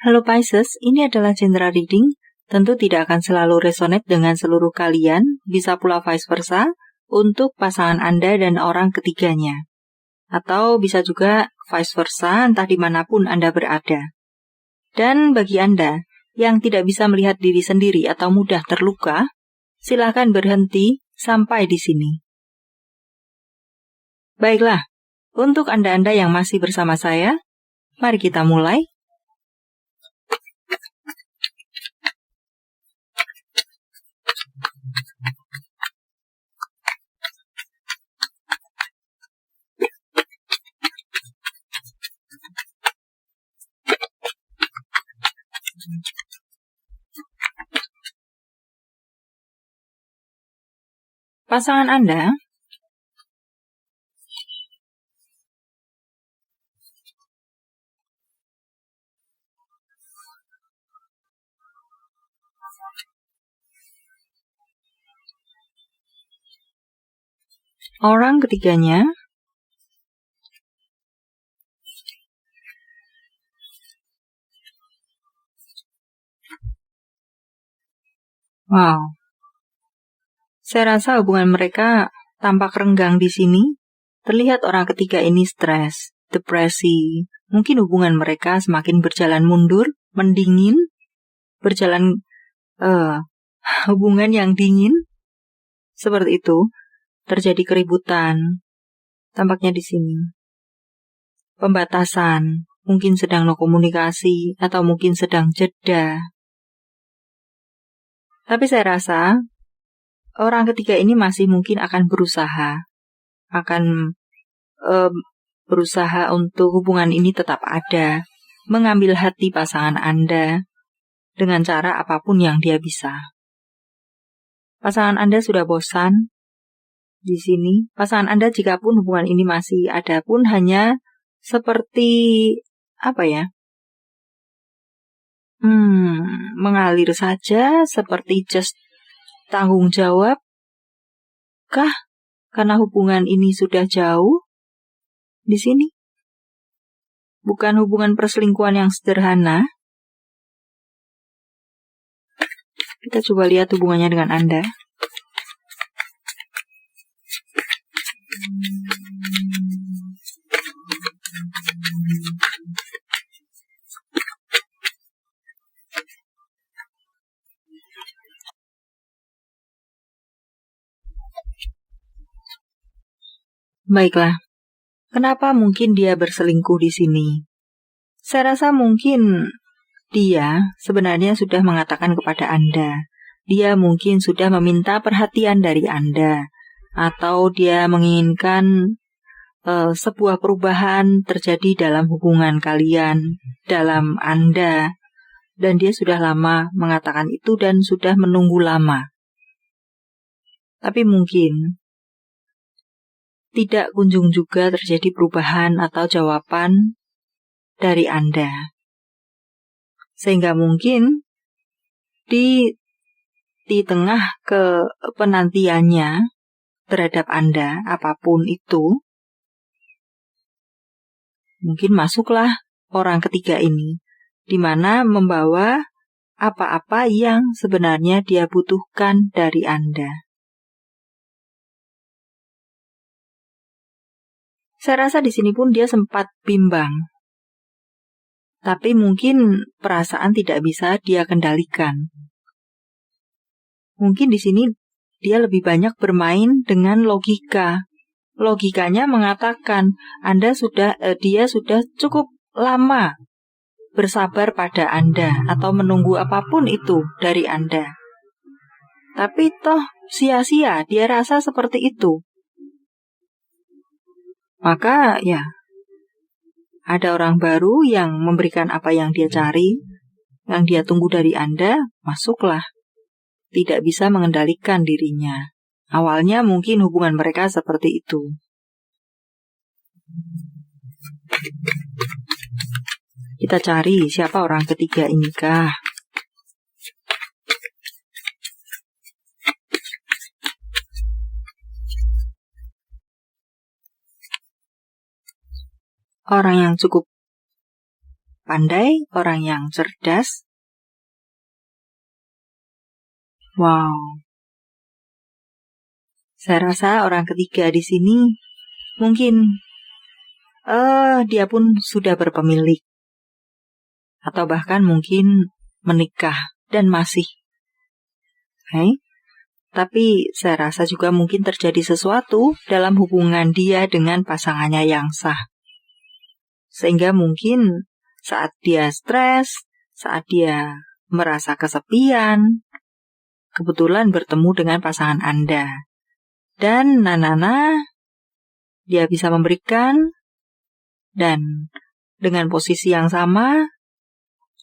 Halo Pisces, ini adalah general reading. Tentu tidak akan selalu resonate dengan seluruh kalian, bisa pula vice versa, untuk pasangan Anda dan orang ketiganya. Atau bisa juga vice versa, entah dimanapun Anda berada. Dan bagi Anda yang tidak bisa melihat diri sendiri atau mudah terluka, silakan berhenti sampai di sini. Baiklah, untuk Anda-Anda yang masih bersama saya, mari kita mulai. Pasangan Anda orang ketiganya saya rasa hubungan mereka tampak renggang di sini. Terlihat orang ketiga ini stres, depresi. Mungkin hubungan mereka semakin berjalan mundur, mendingin, berjalan hubungan yang dingin. Seperti itu, terjadi keributan. Tampaknya di sini. Pembatasan, mungkin sedang no komunikasi atau mungkin sedang jeda. Tapi saya rasa orang ketiga ini masih mungkin akan berusaha untuk hubungan ini tetap ada, mengambil hati pasangan Anda dengan cara apapun yang dia bisa. Pasangan Anda sudah bosan di sini. Pasangan Anda jika pun hubungan ini masih ada pun hanya seperti mengalir saja, seperti just tanggung jawab kah? Karena hubungan ini sudah jauh di sini. Bukan hubungan perselingkuhan yang sederhana. Kita coba lihat hubungannya dengan Anda. Baiklah, kenapa mungkin dia berselingkuh di sini? Saya rasa mungkin dia sebenarnya sudah mengatakan kepada Anda. Dia mungkin sudah meminta perhatian dari Anda. Atau dia menginginkan sebuah perubahan terjadi dalam hubungan kalian, dalam Anda. Dan dia sudah lama mengatakan itu dan sudah menunggu lama. Tapi mungkin tidak kunjung juga terjadi perubahan atau jawaban dari Anda. Sehingga mungkin di tengah penantiannya terhadap Anda, apapun itu, mungkin masuklah orang ketiga ini, di mana membawa apa-apa yang sebenarnya dia butuhkan dari Anda. Saya rasa di sini pun dia sempat bimbang. Tapi mungkin perasaan tidak bisa dia kendalikan. Mungkin di sini dia lebih banyak bermain dengan logika. Logikanya mengatakan dia sudah cukup lama bersabar pada Anda atau menunggu apapun itu dari Anda. Tapi toh sia-sia, dia rasa seperti itu. Maka ada orang baru yang memberikan apa yang dia cari, yang dia tunggu dari Anda, masuklah. Tidak bisa mengendalikan dirinya. Awalnya mungkin hubungan mereka seperti itu. Kita cari siapa orang ketiga ini kah? Orang yang cukup pandai, orang yang cerdas. Wow. Saya rasa orang ketiga di sini mungkin dia pun sudah berpemilik. Atau bahkan mungkin menikah dan masih. Tapi saya rasa juga mungkin terjadi sesuatu dalam hubungan dia dengan pasangannya yang sah. Sehingga mungkin saat dia stres, saat dia merasa kesepian, kebetulan bertemu dengan pasangan Anda. Dan nanana, dia bisa memberikan, dan dengan posisi yang sama,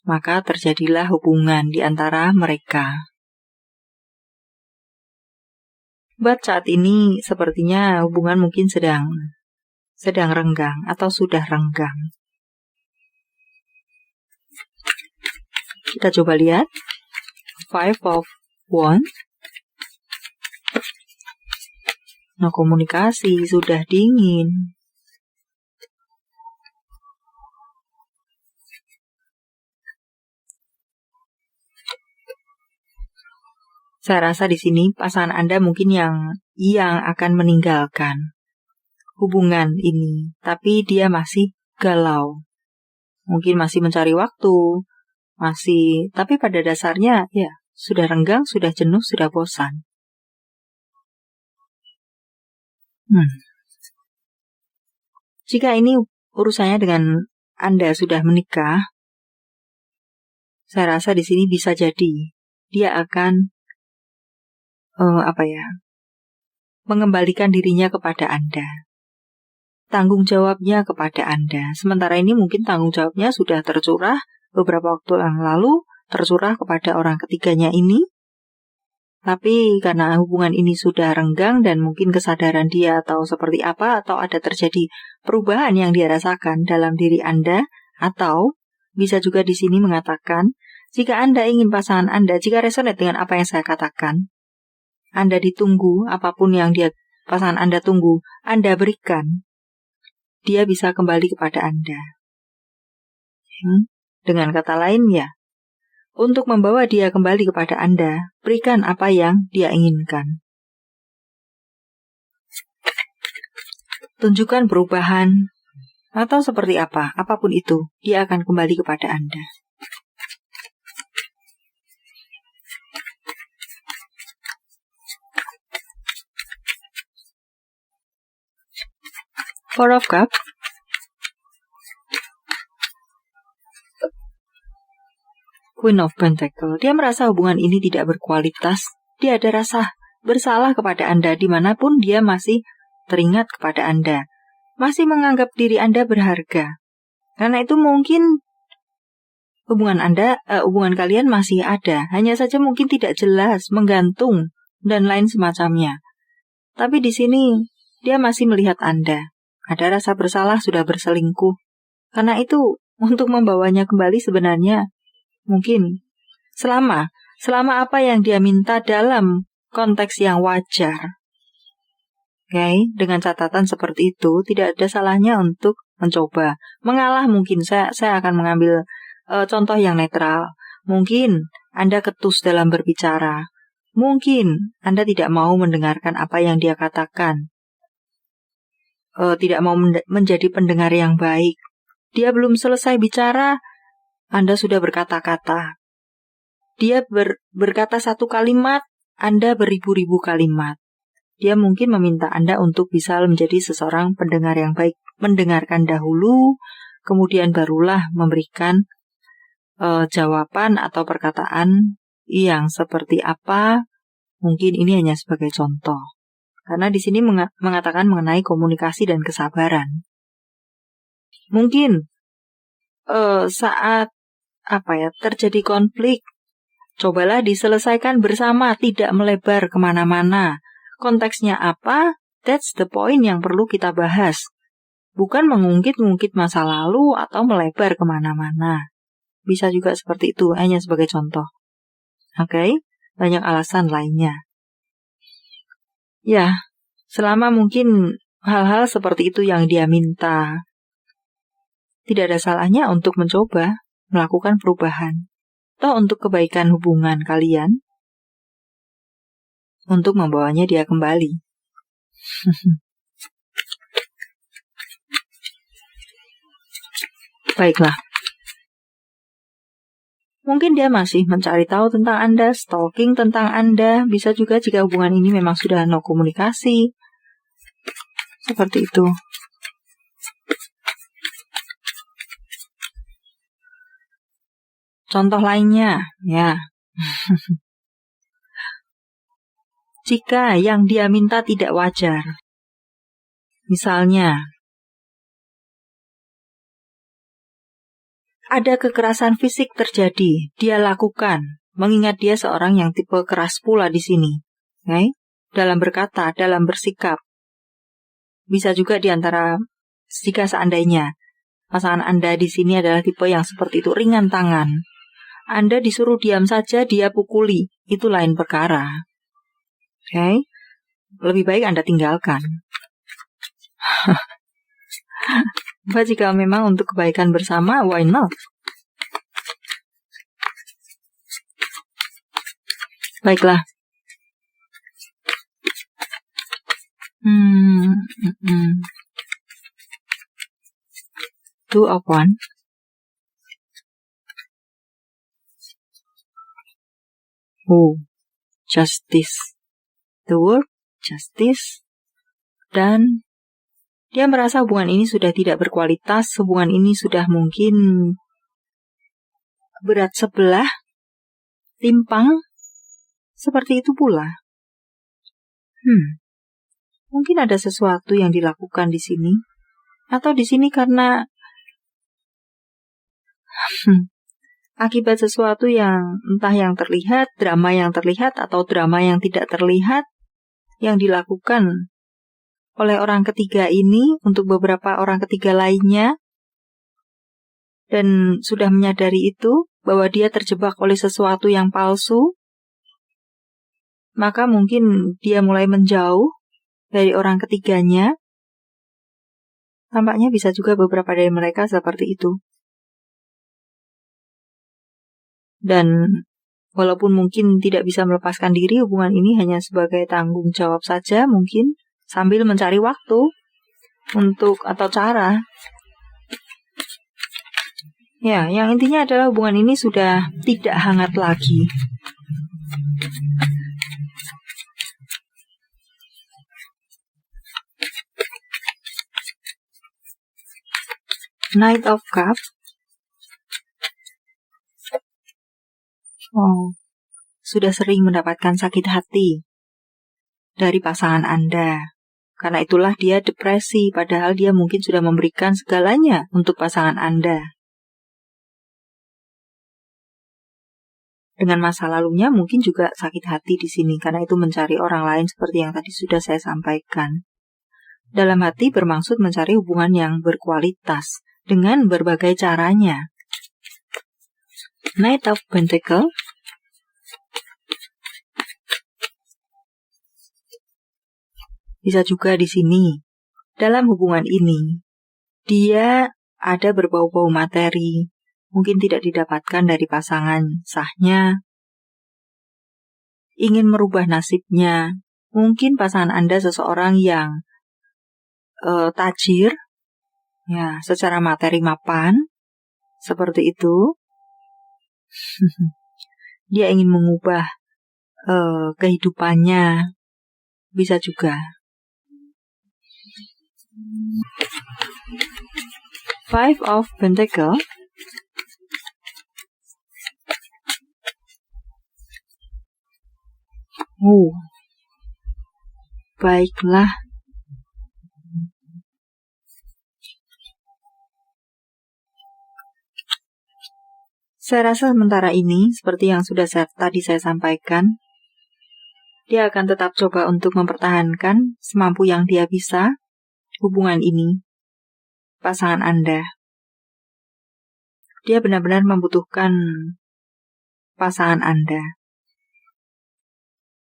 maka terjadilah hubungan di antara mereka. But saat ini sepertinya hubungan mungkin sedang renggang atau sudah renggang. Kita coba lihat. Five of Wands. Nah, komunikasi sudah dingin. Saya rasa di sini pasangan Anda mungkin yang akan meninggalkan hubungan ini, tapi dia masih galau. Mungkin masih mencari waktu, tapi pada dasarnya ya sudah renggang, sudah jenuh, sudah bosan. Jika ini urusannya dengan Anda sudah menikah, saya rasa di sini bisa jadi dia akan mengembalikan dirinya kepada Anda. Tanggung jawabnya kepada Anda. Sementara ini mungkin tanggung jawabnya sudah tercurah beberapa waktu yang lalu, tercurah kepada orang ketiganya ini. Tapi karena hubungan ini sudah renggang dan mungkin kesadaran dia atau seperti apa, atau ada terjadi perubahan yang dia rasakan dalam diri Anda, atau bisa juga di sini mengatakan, jika Anda ingin pasangan Anda, jika resonate dengan apa yang saya katakan, Anda ditunggu, apapun yang pasangan Anda tunggu, Anda berikan, dia bisa kembali kepada Anda. Dengan kata lain ya, untuk membawa dia kembali kepada Anda, berikan apa yang dia inginkan. Tunjukkan perubahan, atau seperti apa, apapun itu, dia akan kembali kepada Anda. Four of Cups. Queen of Pentacle. Dia merasa hubungan ini tidak berkualitas. Dia ada rasa bersalah kepada Anda dimanapun dia masih teringat kepada Anda. Masih menganggap diri Anda berharga. Karena itu mungkin hubungan kalian masih ada. Hanya saja mungkin tidak jelas, menggantung, dan lain semacamnya. Tapi di sini dia masih melihat Anda. Ada rasa bersalah, sudah berselingkuh. Karena itu untuk membawanya kembali sebenarnya mungkin selama apa yang dia minta dalam konteks yang wajar. Dengan catatan seperti itu, tidak ada salahnya untuk mencoba. Mengalah mungkin, saya akan mengambil contoh yang netral. Mungkin Anda ketus dalam berbicara. Mungkin Anda tidak mau mendengarkan apa yang dia katakan. Tidak mau menjadi pendengar yang baik. Dia belum selesai bicara, Anda sudah berkata-kata. Dia berkata satu kalimat, Anda beribu-ribu kalimat. Dia mungkin meminta Anda untuk bisa menjadi seseorang pendengar yang baik. Mendengarkan dahulu, kemudian barulah memberikan jawaban atau perkataan yang seperti apa. Mungkin ini hanya sebagai contoh. Karena di sini mengatakan mengenai komunikasi dan kesabaran. Mungkin saat terjadi konflik, cobalah diselesaikan bersama, tidak melebar kemana-mana. Konteksnya apa? That's the point yang perlu kita bahas. Bukan mengungkit-ungkit masa lalu atau melebar kemana-mana. Bisa juga seperti itu, hanya sebagai contoh. Banyak alasan lainnya. Ya, selama mungkin hal-hal seperti itu yang dia minta, Tidak ada salahnya untuk mencoba melakukan perubahan. Toh untuk kebaikan hubungan kalian, untuk membawanya dia kembali. Baiklah. Mungkin dia masih mencari tahu tentang Anda, stalking tentang Anda. Bisa juga jika hubungan ini memang sudah no komunikasi. Seperti itu. Contoh lainnya, ya. Jika yang dia minta tidak wajar. Misalnya, ada kekerasan fisik terjadi, dia lakukan, mengingat dia seorang yang tipe keras pula di sini. Okay? Dalam berkata, dalam bersikap. Bisa juga di antara, jika seandainya pasangan Anda di sini adalah tipe yang seperti itu, ringan tangan. Anda disuruh diam saja, dia pukuli. Itu lain perkara. Okay? Lebih baik Anda tinggalkan. Bah, jika memang untuk kebaikan bersama, why not? Baiklah. Two of Wands. Justice. The word justice. Dan dia merasa hubungan ini sudah tidak berkualitas, hubungan ini sudah mungkin berat sebelah, timpang, seperti itu pula. Mungkin ada sesuatu yang dilakukan di sini, atau di sini karena akibat sesuatu yang entah yang terlihat, drama yang terlihat, atau drama yang tidak terlihat, yang dilakukan oleh orang ketiga ini untuk beberapa orang ketiga lainnya, dan sudah menyadari itu, bahwa dia terjebak oleh sesuatu yang palsu, maka mungkin dia mulai menjauh dari orang ketiganya. Tampaknya bisa juga beberapa dari mereka seperti itu. Dan walaupun mungkin tidak bisa melepaskan diri, hubungan ini hanya sebagai tanggung jawab saja mungkin, sambil mencari waktu untuk atau cara. Ya, yang intinya adalah hubungan ini sudah tidak hangat lagi. Knight of Cups. Sudah sering mendapatkan sakit hati dari pasangan Anda. Karena itulah dia depresi, padahal dia mungkin sudah memberikan segalanya untuk pasangan Anda. Dengan masa lalunya mungkin juga sakit hati di sini, karena itu mencari orang lain seperti yang tadi sudah saya sampaikan. Dalam hati bermaksud mencari hubungan yang berkualitas dengan berbagai caranya. Knight of Pentacles. Bisa juga di sini, dalam hubungan ini, dia ada berbau-bau materi, mungkin tidak didapatkan dari pasangan sahnya, ingin merubah nasibnya. Mungkin pasangan Anda seseorang yang tajir, ya, secara materi mapan, seperti itu. Dia ingin mengubah kehidupannya, bisa juga. Five of Pentacles. Baiklah. Saya rasa sementara ini, seperti yang sudah tadi saya sampaikan, dia akan tetap coba untuk mempertahankan semampu yang dia bisa hubungan ini, pasangan Anda. Dia benar-benar membutuhkan pasangan Anda.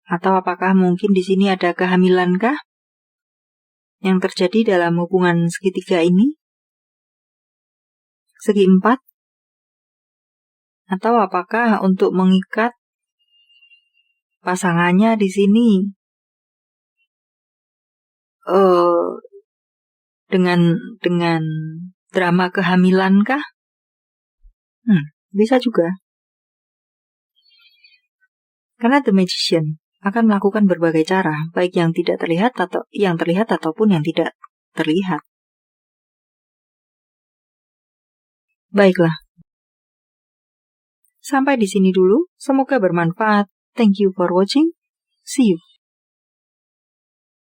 Atau apakah mungkin di sini ada kehamilankah yang terjadi dalam hubungan segitiga ini? segi 4? Atau apakah untuk mengikat pasangannya di sini dengan drama kehamilan kah? Bisa juga. Karena The Magician akan melakukan berbagai cara, baik yang tidak terlihat atau yang terlihat ataupun yang tidak terlihat. Baiklah. Sampai di sini dulu, semoga bermanfaat. Thank you for watching. See you.